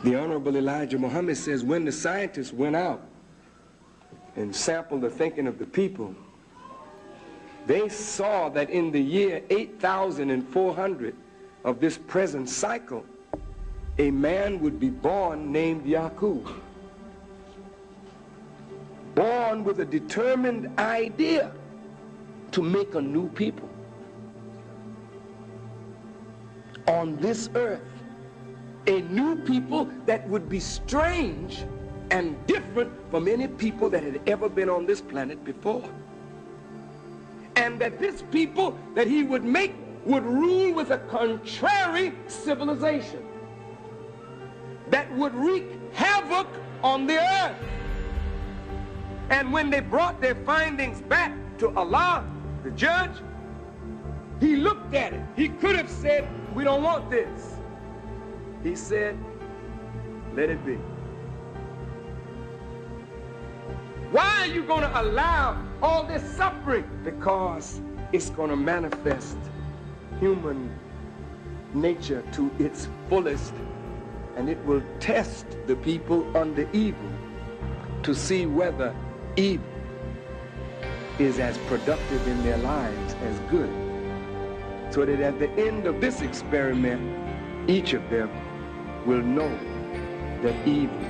The Honorable Elijah Muhammad says when the scientists went out and sampled the thinking of the people, they saw that in the year 8,400 of this present cycle, a man would be born named Yaqub, born with a determined idea to make a new people on this earth, a new people that would be strange and different from any people that had ever been on this planet before. And that this people that he would make would rule with a contrary civilization that would wreak havoc on the earth. And when they brought their findings back to Allah, the judge, he looked at it. He could have said, we don't want this. He said, let it be. Why are you going to allow all this suffering? Because it's going to manifest human nature to its fullest, and it will test the people under evil to see whether evil is as productive in their lives as good. So that at the end of this experiment, each of them will know that evil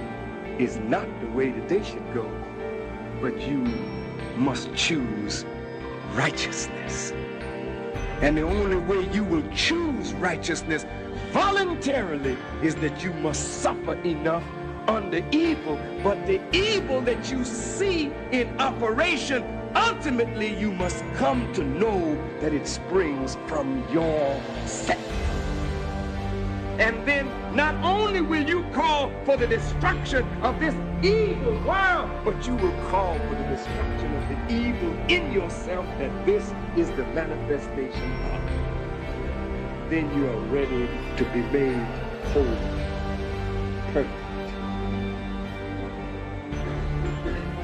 is not the way that they should go, but you must choose righteousness. And the only way you will choose righteousness voluntarily is that you must suffer enough under evil. But the evil that you see in operation, ultimately you must come to know that it springs from yourself. And then not only will you call for the destruction of this evil world, but you will call for the destruction of the evil in yourself, that this is the manifestation of. Then you are ready to be made whole, perfect.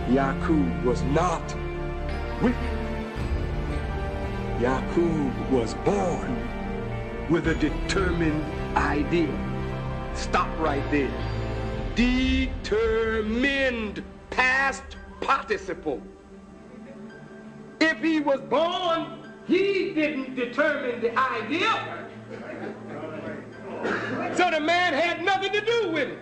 Yaqub was not wicked. Yaqub was born with a determined idea. Stop right there. Determined, past participle. If he was born, he didn't determine the idea. So the man had nothing to do with it.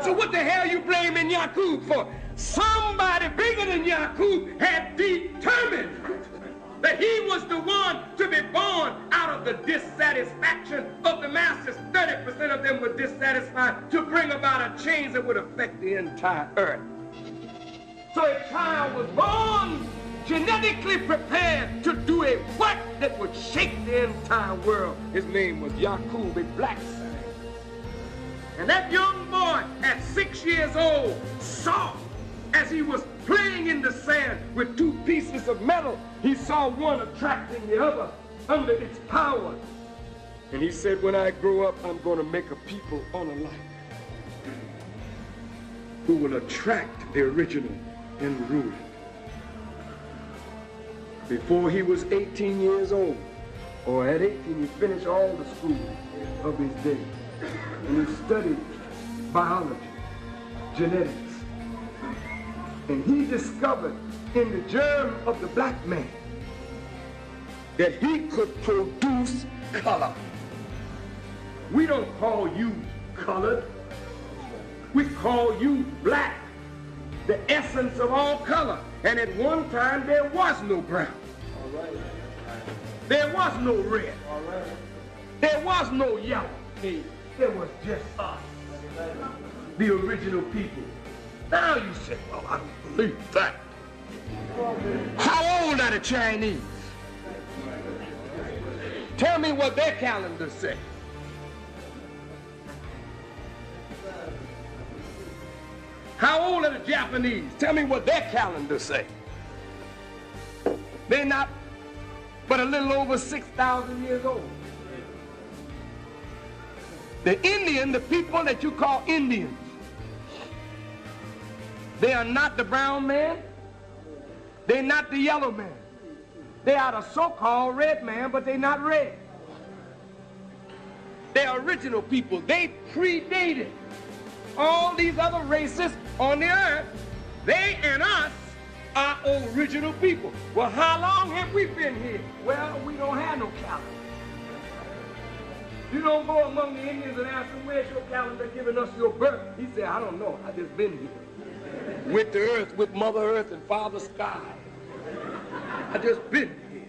So what the hell you blaming Yaqub for? Somebody bigger than Yaqub had determined that he was the one to be born out of the dissatisfaction of the masses. 30% of them were dissatisfied, to bring about a change that would affect the entire earth. So a child was born genetically prepared to do a work that would shake the entire world. His name was Yaqub, a black son. And that young boy at 6 years old saw, as he was playing in the sand with two pieces of metal, he saw one attracting the other under its power. And he said, when I grow up, I'm going to make a people unalike who will attract the original and rule it. Before he was 18 years old, or at 18, he finished all the school of his day. And he studied biology, genetics. And he discovered in the germ of the black man that he could produce color. We don't call you colored. We call you black, the essence of all color. And at one time, there was no brown. There was no red. There was no yellow. There was just us, the original people. Now you say, well, I don't believe that. How old are the Chinese? Tell me what their calendars say. How old are the Japanese? Tell me what their calendars say. They're not but a little over 6,000 years old. The Indian, the people that you call Indians, they are not the brown man. They're not the yellow man. They are the so-called red man, but they're not red. They're original people. They predated all these other races on the earth, they and us are original people. Well, how long have we been here? Well, we don't have no calendar. You don't go among the Indians and ask them, where's your calendar giving us your birth? He said, I don't know. I just been here. Went to earth with Mother Earth and Father Sky. I just been here.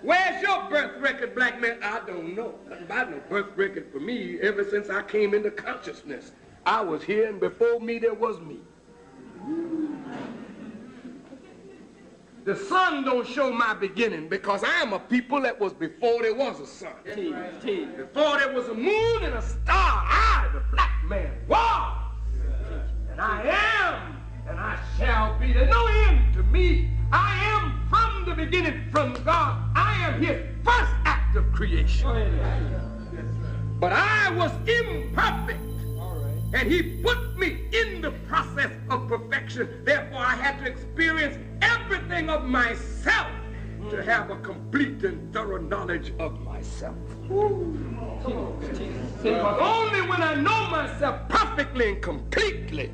Where's your birth record, black man? I don't know. Nothing about no birth record for me ever since I came into consciousness. I was here, and before me there was me. The sun don't show my beginning because I am a people that was before there was a sun. Before there was a moon and a star, I, the black man, was. And I am, and I shall be. There's no end to me. I am from the beginning, from God. I am his first act of creation. But I was imperfect. And he put me in the process of perfection. Therefore, I had to experience everything of myself to have a complete and thorough knowledge of myself. But only when I know myself perfectly and completely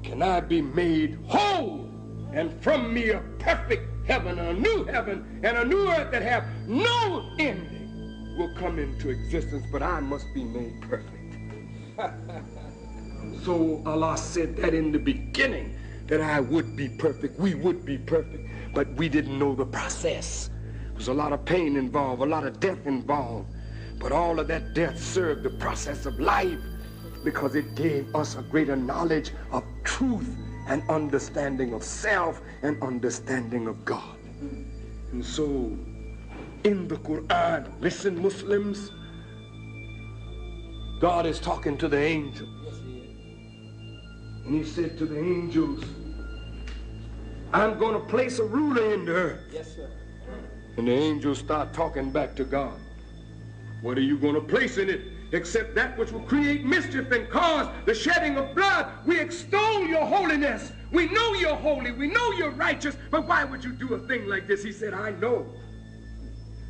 can I be made whole, and from me a perfect heaven and a new earth that have no ending will come into existence, but I must be made perfect. So Allah said that in the beginning, that I would be perfect, we would be perfect, but we didn't know the process. There was a lot of pain involved, a lot of death involved, but all of that death served the process of life because it gave us a greater knowledge of truth and understanding of self and understanding of God. And so in the Quran, listen Muslims, God is talking to the angels. And he said to the angels, I'm going to place a ruler in the earth. Yes, sir. And the angels start talking back to God. What are you going to place in it except that which will create mischief and cause the shedding of blood? We extol your holiness. We know you're holy. We know you're righteous. But why would you do a thing like this? He said, I know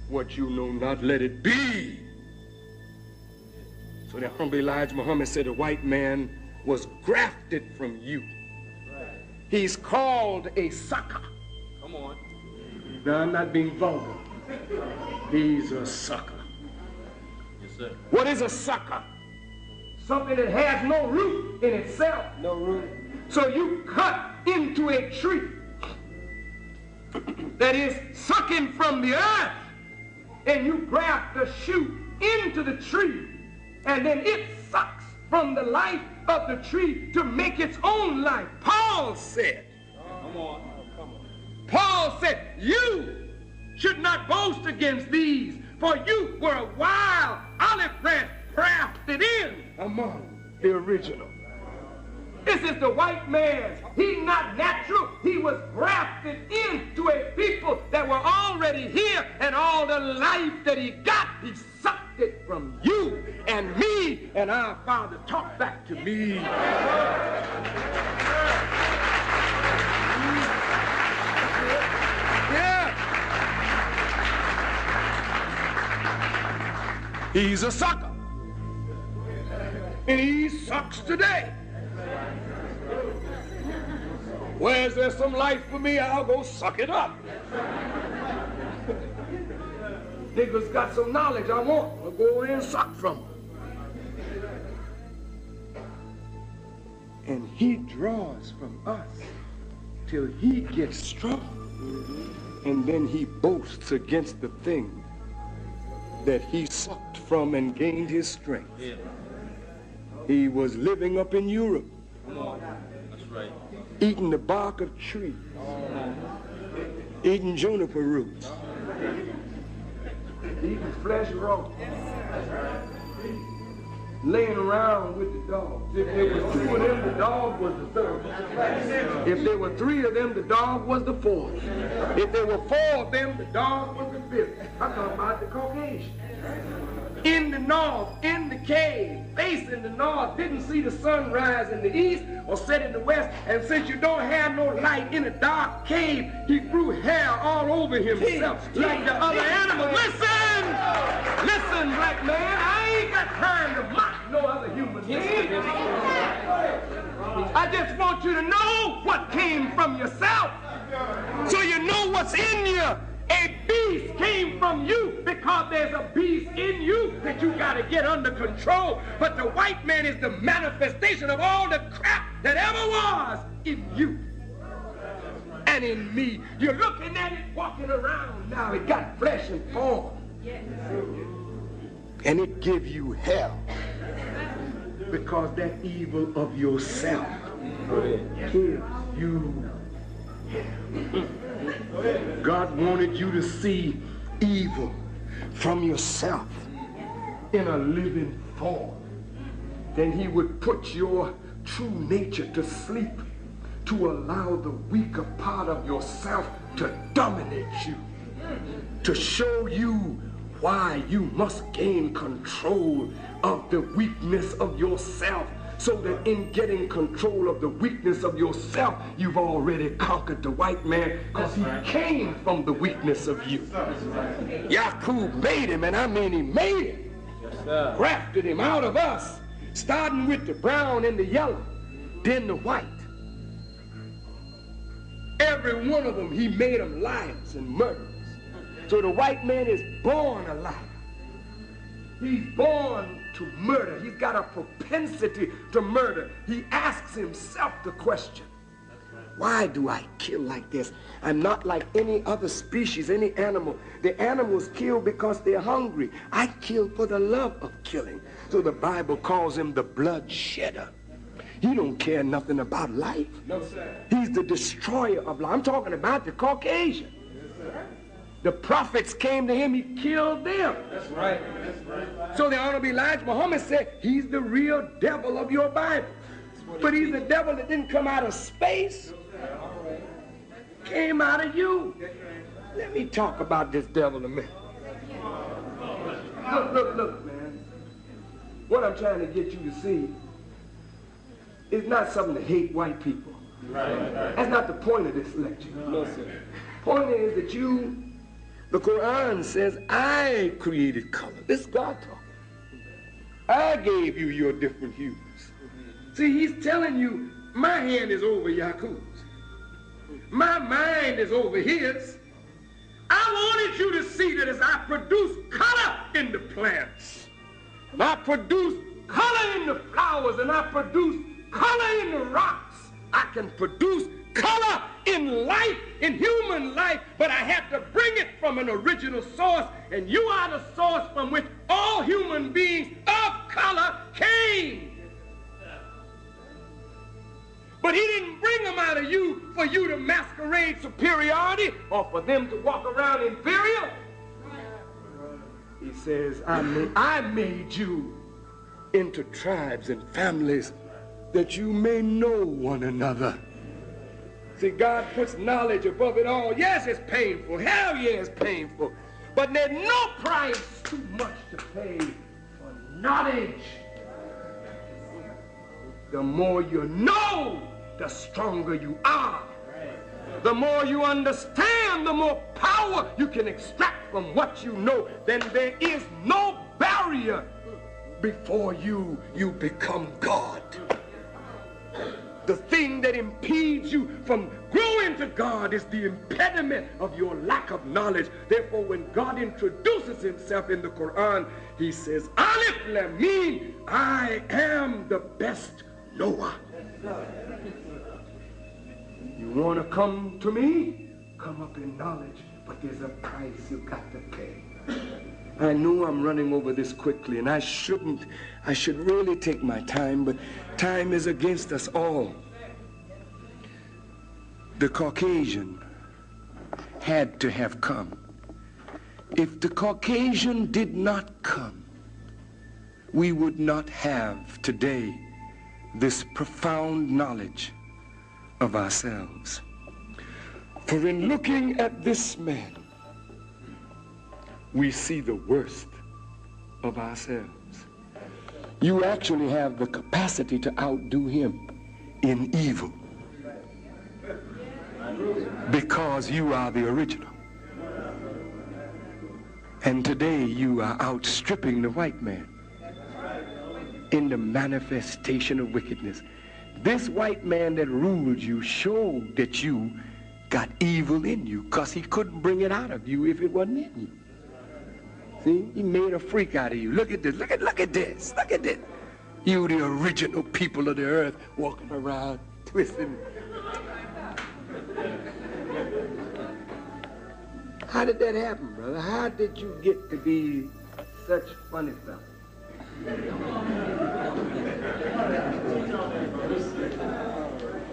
what you know not, let it be. So the Honorable Elijah Muhammad said a white man was grafted from you. Right. He's called a sucker. Come on. Now, I'm not being vulgar. He's a sucker. Yes, sir. What is a sucker? Something that has no root in itself. No root. So you cut into a tree that is sucking from the earth, and you graft a shoot into the tree, and then it sucks from the life of the tree to make its own life. Paul said, come on. Paul said, you should not boast against these, for you were a wild olive branch grafted in among the original. This is the white man. He's not natural. He was grafted into a people that were already here, and all the life that he got, he sucked it from you and me, and our Father talked back to me. Yeah. He's a sucker. And he sucks today. Where's there some life for me, I'll go suck it up. Niggas got some knowledge I want. I'll go over there and suck from them. And he draws from us till he gets strong. And then he boasts against the thing that he sucked from and gained his strength. Yeah. He was living up in Europe. Come on. That's right. Eating the bark of trees. Eating juniper roots. Eating flesh raw. Laying around with the dogs. If there were 2 of them, the dog was the third. If there were 3 of them, the dog was the 4th. If there were 4 of them, the dog was the 5th. I'm talking about the Caucasian. In the north, in the cave, facing the north, didn't see the sun rise in the east or set in the west, and since you don't have no light in a dark cave, he grew hair all over himself like the other animals. Listen, black man, I ain't got time to mock no other human being. I just want you to know what came from yourself, so you know what's in you. A beast came from you because there's a beast in you that you got to get under control. But the white man is the manifestation of all the crap that ever was in you and in me. You're looking at it walking around now. It got flesh and form. And it give you hell because that evil of yourself gives you hell. God wanted you to see evil from yourself in a living form. Then he would put your true nature to sleep to allow the weaker part of yourself to dominate you, to show you why you must gain control of the weakness of yourself, so that in getting control of the weakness of yourself, you've already conquered the white man, because he came from the weakness of you. Yaqub made him, and I mean he made him. Grafted him out of us, starting with the brown and the yellow, then the white. Every one of them, he made them liars and murderers. So the white man is born a liar. He's born to murder. He's got a propensity to murder. He asks himself the question, why do I kill like this? I'm not like any other species, any animal. The animals kill because they're hungry. I kill for the love of killing. So the Bible calls him the blood shedder. He don't care nothing about life. No, sir. He's the destroyer of life. I'm talking about the Caucasian. The prophets came to him, he killed them. That's right. That's right. So the Honorable Elijah Muhammad said, he's the real devil of your Bible. But he's the devil that didn't come out of space. Came out of you. Let me talk about this devil a minute. Look, man. What I'm trying to get you to see is not something to hate white people. Right. That's not the point of this lecture. No, sir. Point is that the Quran says, I created color. This is God talking. I gave you your different hues. See, he's telling you, my hand is over Yaqub's. My mind is over his. I wanted you to see that as I produce color in the plants, and I produce color in the flowers, and I produce color in the rocks, I can produce color in life, in human life, but I have to bring it from an original source, and you are the source from which all human beings of color came. But he didn't bring them out of you for you to masquerade superiority or for them to walk around inferior. He says, I made you into tribes and families that you may know one another. See, God puts knowledge above it all. Yes, it's painful. Hell yeah, it's painful. But there's no price too much to pay for knowledge. The more you know, the stronger you are. The more you understand, the more power you can extract from what you know. Then there is no barrier before you become God. The thing that impedes you from growing to God is the impediment of your lack of knowledge. Therefore, when God introduces himself in the Quran, he says, Alif Lam Mim, I am the best knower. You want to come to me? Come up in knowledge, but there's a price you got to pay. I know I'm running over this quickly, and I should really take my time, but time is against us all. The Caucasian had to have come. If the Caucasian did not come, we would not have today this profound knowledge of ourselves. For in looking at this man, we see the worst of ourselves. You actually have the capacity to outdo him in evil because you are the original. And today you are outstripping the white man. in the manifestation of wickedness. This white man that ruled you showed that you got evil in you because he couldn't bring it out of you if it wasn't in you. See, he made a freak out of you. Look at this, look at this, look at this. You, the original people of the earth, walking around, twisting. How did that happen, brother? How did you get to be such funny fellow?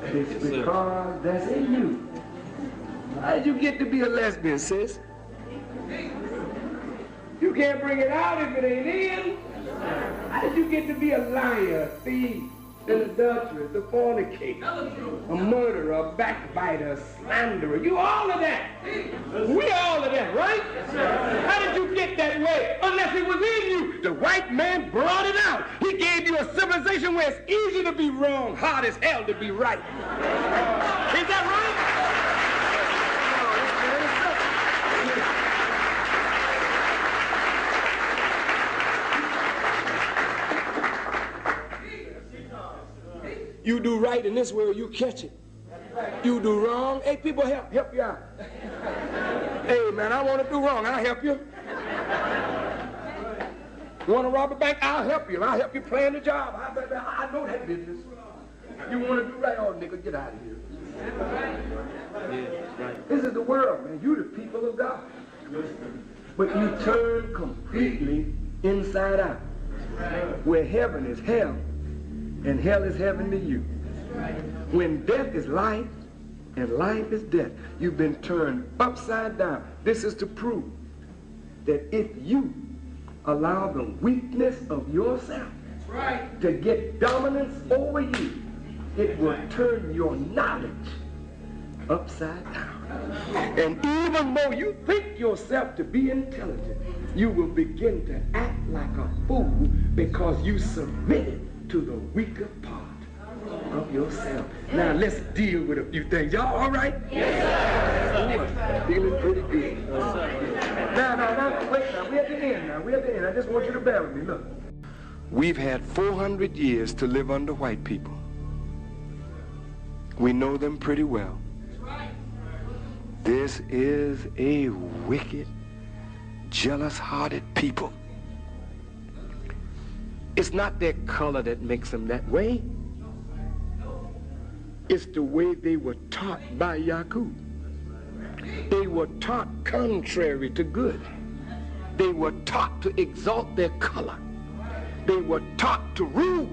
It's because that's in you. How did you get to be a lesbian, sis? You can't bring it out if it ain't in. How did you get to be a liar, a thief, an adulteress, a fornicator, a murderer, a backbiter, a slanderer? You all of that. We all of that, right? How did you get that way? Unless it was in you. The white man brought it out. He gave you a civilization where it's easy to be wrong, hard as hell to be right. Is that right? You do right in this world, you catch it. You do wrong, hey, people, help you out. Hey, man, I want to do wrong, I'll help you. Want to rob a bank, I'll help you. I'll help you plan the job. I know that business. You want to do right, oh, nigga, get out of here. Yeah, right. This is the world, man. You the people of God. But you turn completely inside out. Where heaven is hell, and hell is heaven to you. When death is life and life is death, you've been turned upside down. This is to prove that if you allow the weakness of yourself to get dominance over you, it will turn your knowledge upside down. And even though you think yourself to be intelligent, you will begin to act like a fool because you submitted to the weaker part of yourself. Now let's deal with a few things. Y'all all right? Yes, sir. Feeling pretty good. Now, wait, we're at the end we're at the end. I just want you to bear with me. Look. We've had 400 years to live under white people. We know them pretty well. This is a wicked, jealous-hearted people. It's not their color that makes them that way. It's the way they were taught by Yakub. They were taught contrary to good. They were taught to exalt their color. They were taught to rule.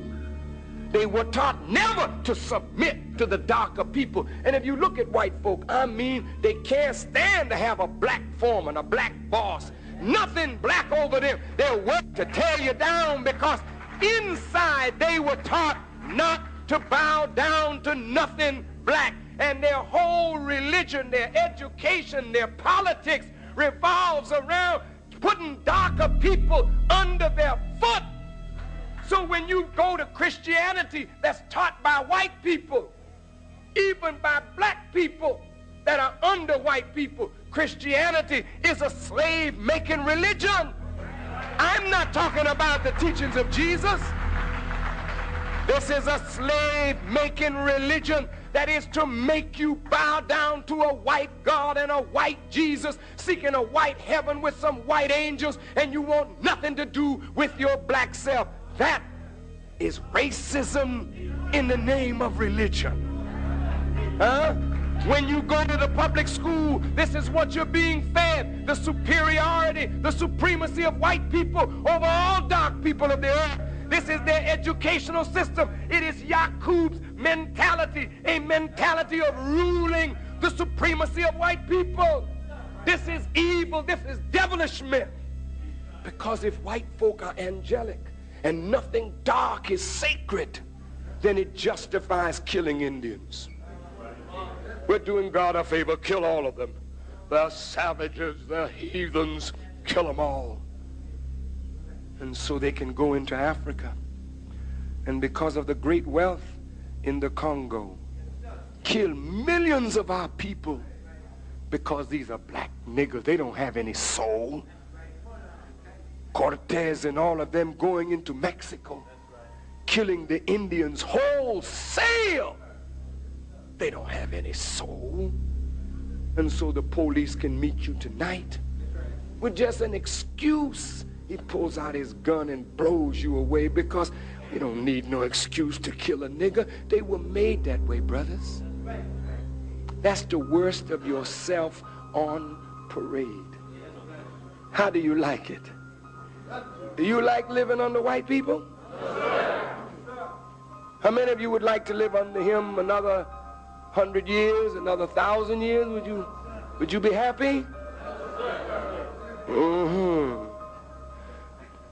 They were taught never to submit to the darker people. And if you look at white folk, I mean, they can't stand to have a black foreman, a black boss. Nothing black over them. They'll work to tear you down because inside they were taught not to bow down to nothing black. And their whole religion, their education, their politics revolves around putting darker people under their foot. So when you go to Christianity that's taught by white people, even by black people that are under white people, Christianity is a slave-making religion. I'm not talking about the teachings of Jesus. This is a slave-making religion that is to make you bow down to a white God and a white Jesus, seeking a white heaven with some white angels, and you want nothing to do with your black self. That is racism in the name of religion. When you go to the public school, this is what you're being fed. The superiority, the supremacy of white people over all dark people of the earth. This is their educational system. It is Yakub's mentality, a mentality of ruling the supremacy of white people. This is evil. This is devilishment. Because if white folk are angelic and nothing dark is sacred, then it justifies killing Indians. We're doing God a favor, kill all of them. They're savages, they're heathens, kill them all. And so they can go into Africa. And because of the great wealth in the Congo, kill millions of our people because these are black niggers. They don't have any soul. Cortez and all of them going into Mexico killing the Indians wholesale. They don't have any soul. And so the police can meet you tonight with just an excuse. He pulls out his gun and blows you away because we don't need no excuse to kill a nigger. They were made that way, brothers. That's the worst of yourself on parade. How do you like it? Do you like living under white people? How many of you would like to live under him another 100 years, another 1,000 years? Would you be happy?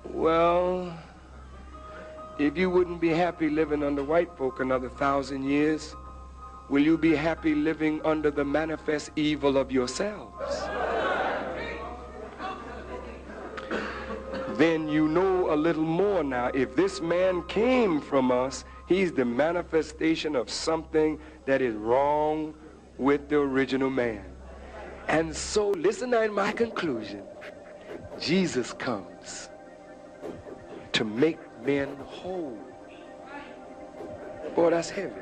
Well, if you wouldn't be happy living under white folk another 1,000 years, will you be happy living under the manifest evil of yourselves? Then you know a little more now. If this man came from us, he's the manifestation of something that is wrong with the original man. And so, listen now in my conclusion. Jesus comes to make men whole. Boy, that's heavy.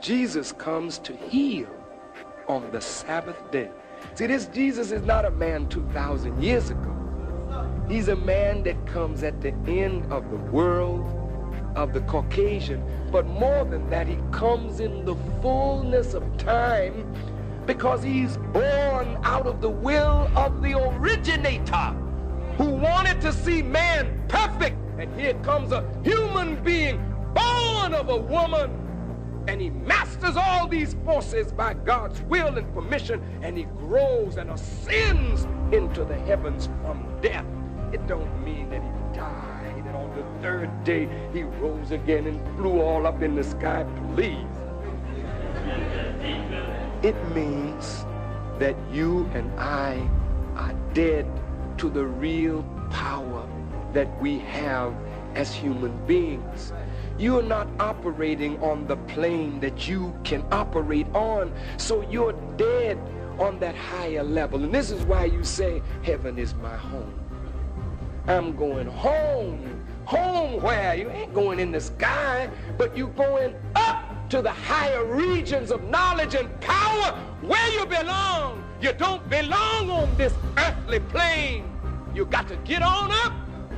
Jesus comes to heal on the Sabbath day. See, this Jesus is not a man 2,000 years ago. He's a man that comes at the end of the world, of the Caucasian, but more than that, he comes in the fullness of time because he's born out of the will of the originator who wanted to see man perfect. And here comes a human being born of a woman, and he masters all these forces by God's will and permission, and he grows and ascends into the heavens from death. It don't mean that he died and on the third day he rose again and flew all up in the sky, please. It means that you and I are dead to the real power that we have as human beings. You're not operating on the plane that you can operate on, so you're dead on that higher level. And this is why you say, heaven is my home. I'm going home. Home where? You ain't going in the sky, but you're going up to the higher regions of knowledge and power where you belong. You don't belong on this earthly plane. You got to get on up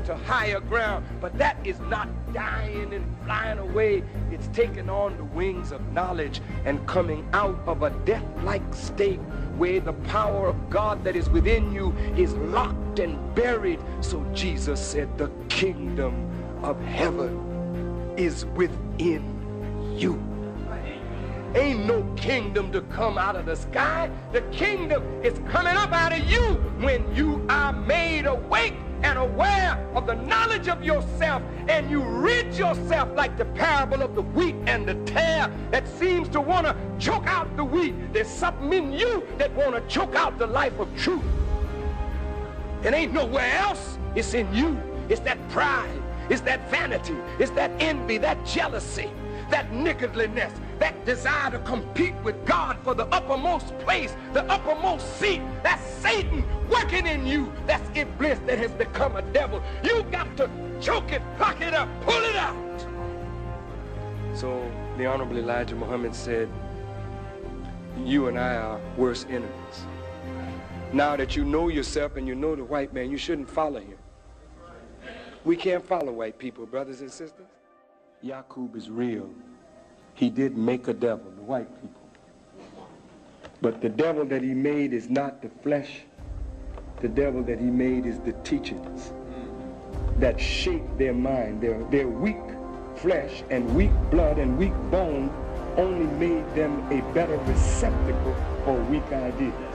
to higher ground. But that is not dying and flying away. It's taking on the wings of knowledge and coming out of a death-like state where the power of God that is within you is locked and buried. So Jesus said, the kingdom of heaven is within you. Ain't no kingdom to come out of the sky. The kingdom is coming up out of you when you are made awake and aware of the knowledge of yourself, and you rid yourself like the parable of the wheat and the tare that seems to want to choke out the wheat. There's something in you that want to choke out the life of truth. It ain't nowhere else. It's in you. It's that pride. It's that vanity. It's that envy, that jealousy, that niggardliness, that desire to compete with God for the uppermost place, the uppermost seat. That's Satan working in you. That's Iblis that has become a devil. You got to choke it, pluck it up, pull it out. So the Honorable Elijah Muhammad said, you and I are worse enemies. Now that you know yourself and you know the white man, you shouldn't follow him. We can't follow white people, brothers and sisters. Yaqub is real. He did make a devil, the white people. But the devil that he made is not the flesh. The devil that he made is the teachings that shape their mind. Their weak flesh and weak blood and weak bone only made them a better receptacle for weak ideas.